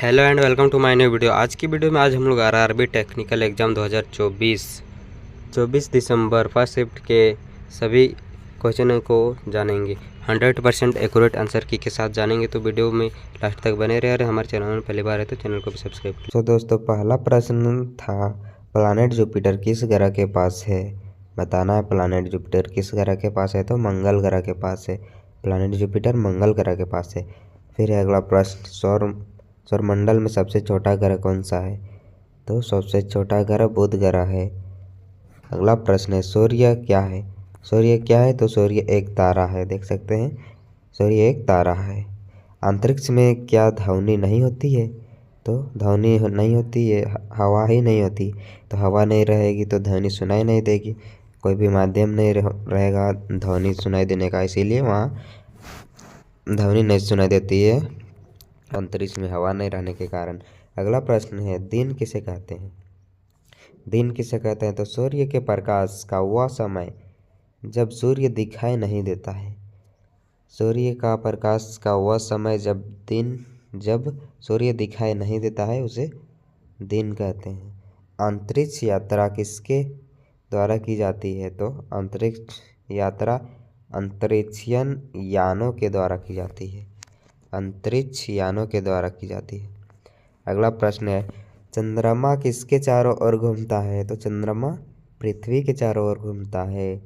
Hello and welcome to my new video. आज की video में हम लोग आरआरबी टेक्निकल एग्ज़ाम 2024 24 दिसंबर फर्स्ट शिफ्ट के सभी क्वेश्चनों को जानेंगे। 100% एक्यूरेट आंसर की के साथ जानेंगे, तो वीडियो में लास्ट तक बने रहे। और हमारे चैनल में पहली बार है तो चैनल को भी सब्सक्राइब करें। तो दोस्तों, पहला प्रश्न था प्लानेट जुपिटर किस ग्रह के पास है। बताना है प्लानेट जुपिटर किस ग्रह के पास है, तो मंगल ग्रह के पास है। प्लानेट जुपिटर मंगल ग्रह के पास है। फिर अगला प्रश्न, सौरमंडल में सबसे छोटा ग्रह कौन सा है, तो सबसे छोटा ग्रह बुध ग्रह है। अगला प्रश्न है सूर्य क्या है। सूर्य क्या है, तो सूर्य एक तारा है। देख सकते हैं सूर्य एक तारा है। अंतरिक्ष में क्या ध्वनि नहीं होती है, तो ध्वनि नहीं होती है, हवा ही नहीं होती। तो हवा नहीं रहेगी तो ध्वनि सुनाई नहीं देगी, कोई भी माध्यम नहीं रहेगा ध्वनि सुनाई देने का, इसीलिए वहाँ ध्वनि नहीं सुनाई देती है, अंतरिक्ष में हवा नहीं रहने के कारण। अगला प्रश्न है दिन किसे कहते हैं। दिन किसे कहते हैं, तो सूर्य के प्रकाश का वह समय जब सूर्य दिखाई नहीं देता है। सूर्य का प्रकाश का वह समय जब सूर्य दिखाई नहीं देता है, उसे दिन कहते हैं। अंतरिक्ष यात्रा किसके द्वारा की जाती है, तो अंतरिक्ष यात्रा अंतरिक्षीयन यानों के द्वारा की जाती है। अंतरिक्ष यानों के द्वारा की जाती है। अगला प्रश्न है चंद्रमा किसके चारों ओर घूमता है, तो चंद्रमा पृथ्वी के चारों ओर घूमता है।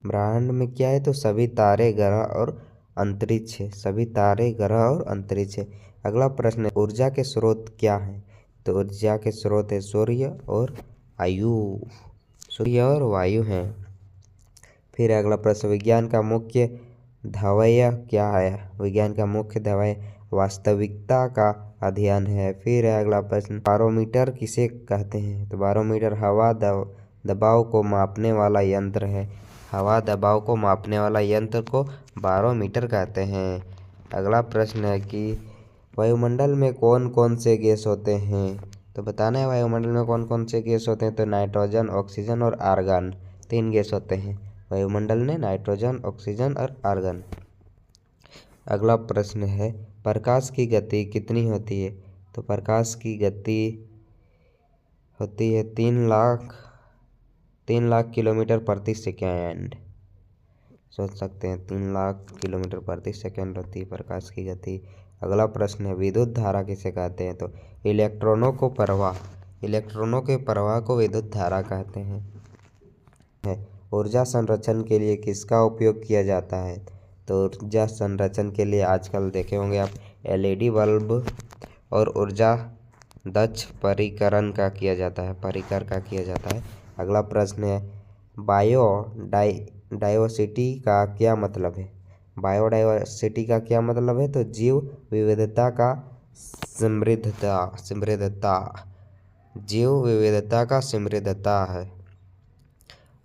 ब्रह्मांड में क्या है, तो सभी तारे ग्रह और अंतरिक्ष है। सभी तारे ग्रह और अंतरिक्ष है। अगला प्रश्न है ऊर्जा के स्रोत क्या है, तो ऊर्जा के स्रोत है सूर्य और वायु। सूर्य और वायु हैं। फिर अगला प्रश्न विज्ञान का मुख्य ध्येय क्या है। विज्ञान का मुख्य ध्येय वास्तविकता का अध्ययन है। फिर अगला प्रश्न बारोमीटर किसे कहते हैं, तो बारोमीटर हवा दबाव को मापने वाला यंत्र है। हवा दबाव को मापने वाला यंत्र को बारोमीटर कहते हैं। अगला प्रश्न है कि वायुमंडल में कौन कौन से गैस होते हैं, तो बताना है वायुमंडल में कौन कौन से गैस होते हैं, तो नाइट्रोजन, ऑक्सीजन और आर्गन, 3 गैस होते हैं वायुमंडल में, नाइट्रोजन, ऑक्सीजन और आर्गन। अगला प्रश्न है प्रकाश की गति कितनी होती है, तो प्रकाश की गति होती है 3 लाख किलोमीटर प्रति सेकेंड। सोच सकते हैं 3 लाख किलोमीटर प्रति सेकेंड होती है प्रकाश की गति। अगला प्रश्न है विद्युत धारा किसे कहते हैं, तो इलेक्ट्रॉनों के प्रवाह को विद्युत धारा कहते हैं। ऊर्जा संरक्षण के लिए किसका उपयोग किया जाता है, तो ऊर्जा संरक्षण के लिए आजकल देखे होंगे आप LED बल्ब और ऊर्जा दक्ष परिकरण का किया जाता है। अगला प्रश्न है बायोडाइवर्सिटी का क्या मतलब है। बायोडाइवर्सिटी का क्या मतलब है, तो जीव विविधता का समृद्धता है।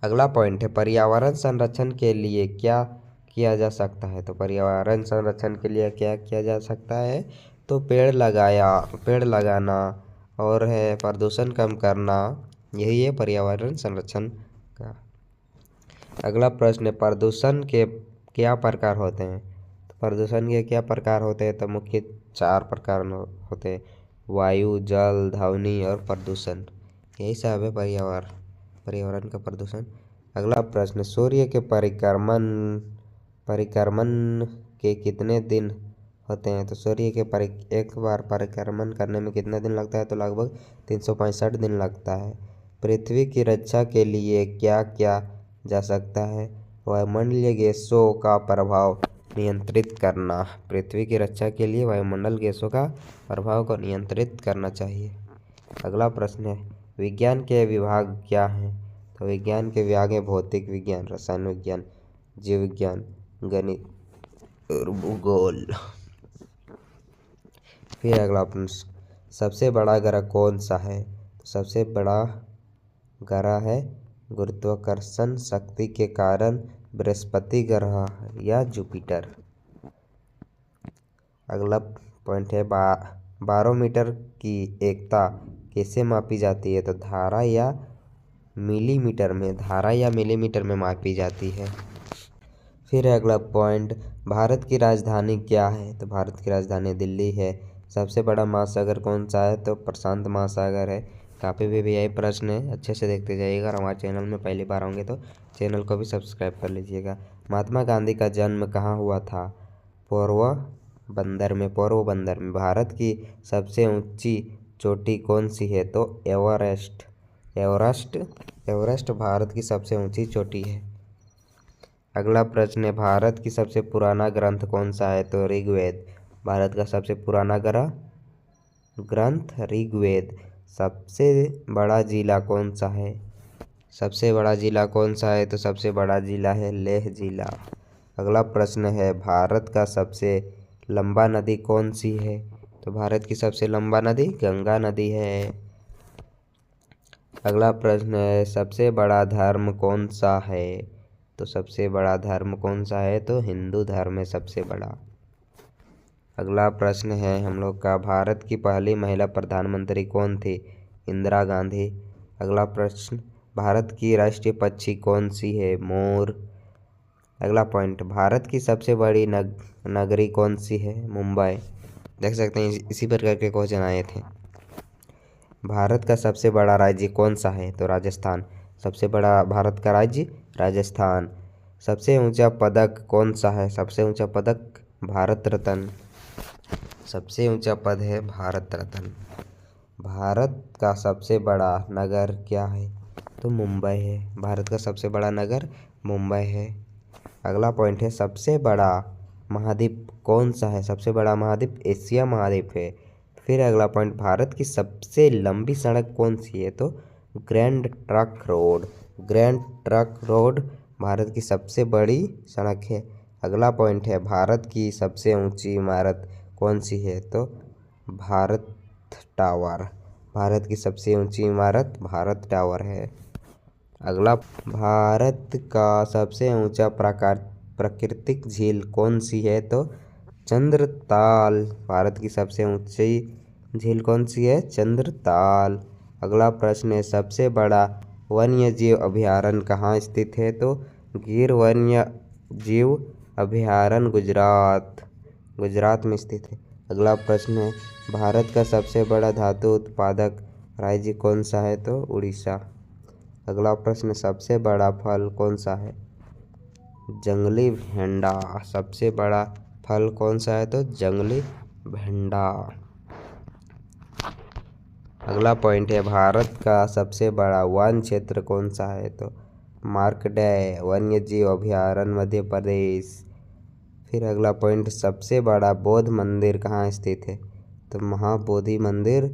अगला पॉइंट है पर्यावरण संरक्षण के लिए क्या किया जा सकता है, तो पर्यावरण संरक्षण के लिए क्या किया जा सकता है, तो पेड़ लगाना और है प्रदूषण कम करना, यही है पर्यावरण संरक्षण का। अगला प्रश्न है प्रदूषण के क्या प्रकार होते हैं, तो प्रदूषण के क्या प्रकार होते हैं, तो मुख्य 4 प्रकार होते हैं वायु, जल, ध्वनि और प्रदूषण, यही सब है पर्यावरण का प्रदूषण। अगला प्रश्न सूर्य के परिक्रमण के कितने दिन होते हैं, तो सूर्य के एक बार परिक्रमण करने में कितना दिन लगता है, तो लगभग 365 दिन लगता है। पृथ्वी की रक्षा के लिए क्या किया जा सकता है, वायुमंडलीय गैसों का प्रभाव नियंत्रित करना। पृथ्वी की रक्षा के लिए वायुमंडल गैसों का प्रभाव को नियंत्रित करना चाहिए। अगला प्रश्न है विज्ञान के विभाग क्या हैं, तो विज्ञान के विभाग है भौतिक विज्ञान, रसायन विज्ञान, जीव विज्ञान, गणित और भूगोल। फिर अगला प्रश्न सबसे बड़ा ग्रह कौन सा है, तो सबसे बड़ा ग्रह है गुरुत्वाकर्षण शक्ति के कारण बृहस्पति ग्रह या जुपिटर। अगला पॉइंट है बारोमीटर की एकता कैसे मापी जाती है, तो धारा या मिलीमीटर में मापी जाती है। फिर अगला पॉइंट भारत की राजधानी क्या है, तो भारत की राजधानी दिल्ली है। सबसे बड़ा महासागर कौन सा है? तो प्रशांत महासागर है। काफ़ी भी यही प्रश्न है, अच्छे से देखते जाइएगा। और हमारे चैनल में पहली बार होंगे तो चैनल को भी सब्सक्राइब कर लीजिएगा। महात्मा गांधी का जन्म कहाँ हुआ था? पोरबंदर में। भारत की सबसे ऊंची चोटी कौन सी है? तो एवरेस्ट भारत की सबसे ऊंची चोटी है। अगला प्रश्न है, भारत की सबसे पुराना ग्रंथ कौन सा है? तो ऋग्वेद। भारत का सबसे पुराना ग्रंथ ऋग्वेद। सबसे बड़ा जिला कौन सा है? तो सबसे बड़ा जिला है लेह जिला। अगला प्रश्न है, भारत का सबसे लंबा नदी कौन सी है? तो भारत की सबसे लंबा नदी गंगा नदी है। अगला प्रश्न है, सबसे बड़ा धर्म कौन सा है? तो सबसे बड़ा धर्म कौन सा है? तो हिंदू धर्म है सबसे बड़ा। अगला प्रश्न है हम लोग का, भारत की पहली महिला प्रधानमंत्री कौन थी? इंदिरा गांधी। अगला प्रश्न, भारत की राष्ट्रीय पक्षी कौन सी है? मोर। अगला पॉइंट, भारत की सबसे बड़ी नगरी कौन सी है? मुंबई। देख सकते हैं इसी प्रकार के क्वेश्चन आए थे। भारत का सबसे बड़ा राज्य कौन सा है? तो राजस्थान। सबसे बड़ा भारत का राज्य राजस्थान। सबसे ऊंचा पदक कौन सा है? सबसे ऊंचा पदक भारत रत्न। सबसे ऊंचा पद है भारत रत्न। भारत का सबसे बड़ा नगर क्या है? तो मुंबई है। भारत का सबसे बड़ा नगर मुंबई है। अगला पॉइंट है, सबसे बड़ा महाद्वीप कौन सा है? सबसे बड़ा महाद्वीप एशिया महाद्वीप है। फिर अगला पॉइंट, भारत की सबसे लंबी सड़क कौन सी है? तो ग्रैंड ट्रंक रोड भारत की सबसे बड़ी सड़क है। अगला पॉइंट है, भारत की सबसे ऊंची इमारत कौन सी है? तो भारत टावर। भारत की सबसे ऊंची इमारत भारत टावर है। अगला, भारत का सबसे ऊंचा प्राकृतिक झील कौन सी है? तो चंद्रताल। भारत की सबसे ऊंची झील कौन सी है? चंद्रताल। अगला प्रश्न है, सबसे बड़ा वन्य जीव अभयारण्य कहाँ स्थित है? तो गिर वन्य जीव अभयारण्य गुजरात में स्थित है। अगला प्रश्न है, भारत का सबसे बड़ा धातु उत्पादक राज्य कौन सा है? तो उड़ीसा। अगला प्रश्न, सबसे बड़ा फल कौन सा है? जंगली भेंड़ा। सबसे बड़ा फल कौन सा है? तो जंगली भेंड़ा। अगला पॉइंट है, भारत का सबसे बड़ा वन क्षेत्र कौन सा है? तो मार्कंडेय वन्य जीव अभयारण्य मध्य प्रदेश। फिर अगला पॉइंट, सबसे बड़ा बौद्ध मंदिर कहाँ स्थित है? तो महाबोधि मंदिर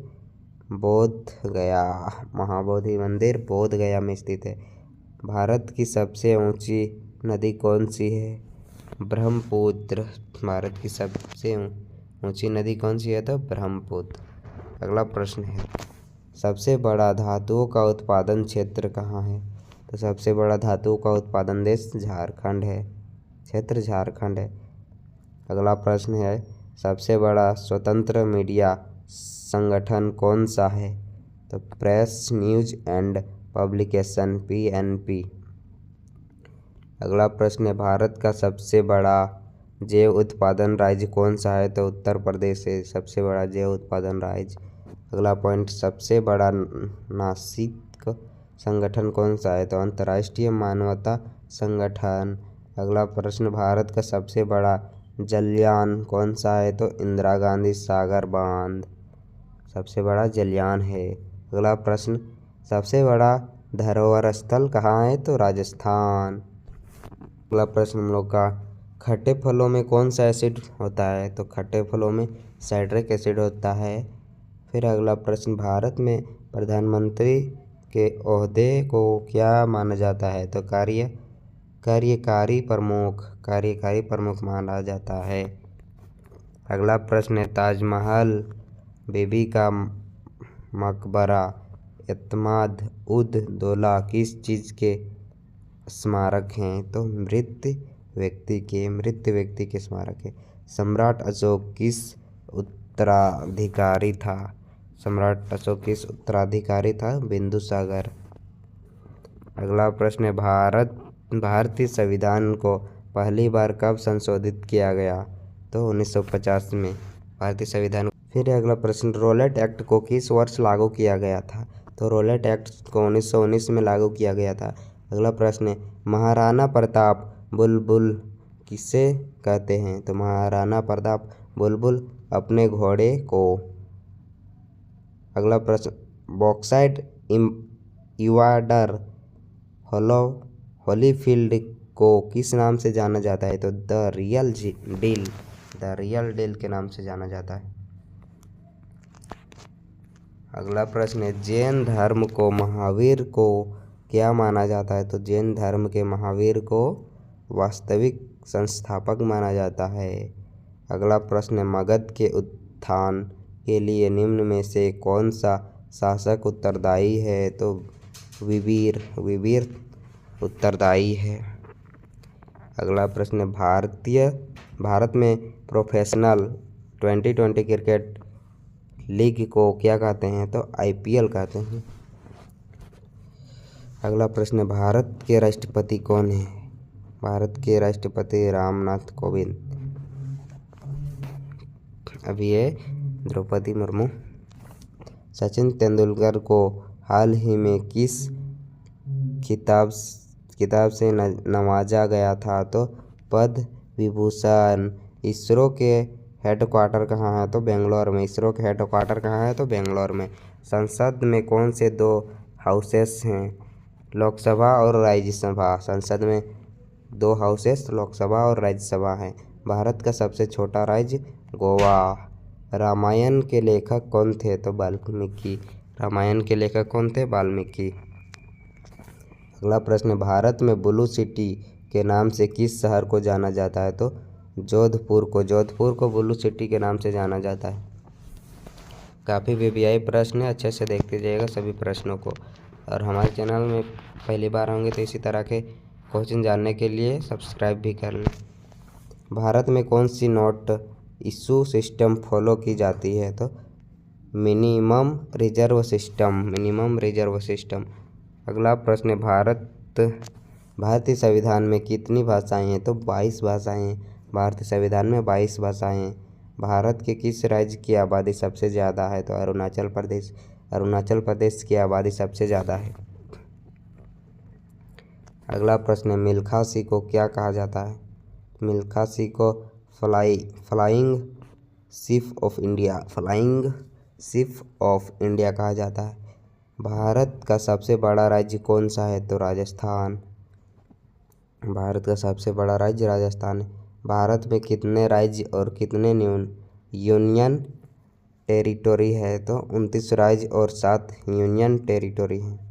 बोध गया में स्थित है। भारत की सबसे ऊंची नदी कौन सी है? ब्रह्मपुत्र। भारत की सबसे ऊंची नदी कौन सी है? तो ब्रह्मपुत्र। अगला प्रश्न है, सबसे बड़ा धातुओं का उत्पादन क्षेत्र कहाँ है? तो सबसे बड़ा धातुओं का उत्पादन देश झारखंड है। अगला प्रश्न है, सबसे बड़ा स्वतंत्र मीडिया संगठन कौन सा है? तो press news and publication PNP। अगला प्रश्न है, भारत का सबसे बड़ा जैव उत्पादन राज्य कौन सा है? तो उत्तर प्रदेश है सबसे बड़ा जैव उत्पादन राज्य। अगला पॉइंट, सबसे बड़ा नागरिक संगठन कौन सा है? तो अंतर्राष्ट्रीय मानवता संगठन। अगला प्रश्न, भारत का सबसे बड़ा जलयान कौन सा है? तो इंदिरा गांधी सागर बांध सबसे बड़ा जलयान है। अगला प्रश्न, सबसे बड़ा धरोहर स्थल कहाँ है? तो राजस्थान। अगला प्रश्न हम लोग का, खट्टे फलों में कौन सा एसिड होता है? तो खट्टे फलों में साइट्रिक एसिड होता है। फिर अगला प्रश्न, भारत में प्रधानमंत्री के ओहदे को क्या माना जाता है? तो कार्यकारी प्रमुख माना जाता है। अगला प्रश्न है, ताजमहल, बीबी का मकबरा, एतमाद उद दौला किस चीज़ के स्मारक हैं? तो मृत व्यक्ति के स्मारक है। सम्राट अशोक किस उत्तराधिकारी था? बिंदुसागर। अगला प्रश्न है, भारतीय संविधान को पहली बार कब संशोधित किया गया? तो 1950 में भारतीय संविधान फिर अगला प्रश्न, रौलट एक्ट को किस वर्ष लागू किया गया था? तो रौलट एक्ट को 1919 में लागू किया गया था। अगला प्रश्न, महाराणा प्रताप बुलबुल किसे कहते हैं? तो महाराणा प्रताप बुलबुल अपने घोड़े को। अगला प्रश्न, बॉक्साइट इवाडर होलीफील्ड को किस नाम से जाना जाता है? तो द रियल डील के नाम से जाना जाता है। अगला प्रश्न है, जैन धर्म को महावीर को क्या माना जाता है? तो जैन धर्म के महावीर को वास्तविक संस्थापक माना जाता है। अगला प्रश्न है, मगध के उत्थान के लिए निम्न में से कौन सा शासक उत्तरदायी है? तो विवीर उत्तरदायी है। अगला प्रश्न, भारत में प्रोफेशनल 2020 क्रिकेट लीग को क्या कहते हैं? तो IPL कहते हैं। अगला प्रश्न, भारत के राष्ट्रपति कौन है? भारत के राष्ट्रपति रामनाथ कोविंद। अभी है द्रौपदी मुर्मू। सचिन तेंदुलकर को हाल ही में किस खिताब से नवाजा गया था? तो पद्म विभूषण। इसरो के हेडक्वार्टर कहाँ है? तो बेंगलोर में। इसरो के हेडक्वार्टर कहाँ है? तो बेंगलोर में। संसद में कौन से 2 हाउसेस हैं? लोकसभा और राज्यसभा। संसद में 2 हाउसेस लोकसभा और राज्यसभा हैं। भारत का सबसे छोटा राज्य गोवा। रामायण के लेखक कौन थे? तो वाल्मीकि। रामायण के लेखक कौन थे? वाल्मीकि। अगला प्रश्न, भारत में ब्लू सिटी के नाम से किस शहर को जाना जाता है? तो जोधपुर को ब्लू सिटी के नाम से जाना जाता है। काफ़ी VVI प्रश्न है, अच्छे से देखते जाइएगा सभी प्रश्नों को। और हमारे चैनल में पहली बार होंगे तो इसी तरह के क्वेश्चन जानने के लिए सब्सक्राइब भी कर लें। भारत में कौन सी नोट इशू सिस्टम फॉलो की जाती है? तो मिनिमम रिजर्व सिस्टम। अगला प्रश्न, भारतीय संविधान में कितनी भाषाएं हैं? तो 22 भाषाएं हैं। भारतीय संविधान में 22 भाषाएं हैं। भारत के किस राज्य की आबादी सबसे ज़्यादा है? तो अरुणाचल प्रदेश की आबादी सबसे ज़्यादा है। अगला प्रश्न, मिल्खा सिंह को क्या कहा जाता है? मिल्खा सिंह को फ्लाइंग शिप ऑफ इंडिया कहा जाता है। भारत का सबसे बड़ा राज्य कौन सा है? तो राजस्थान। भारत का सबसे बड़ा राज्य राजस्थान है। भारत में कितने राज्य और कितने यूनियन टेरिटरी है? तो 29 राज्य और 7 यूनियन टेरिटरी हैं।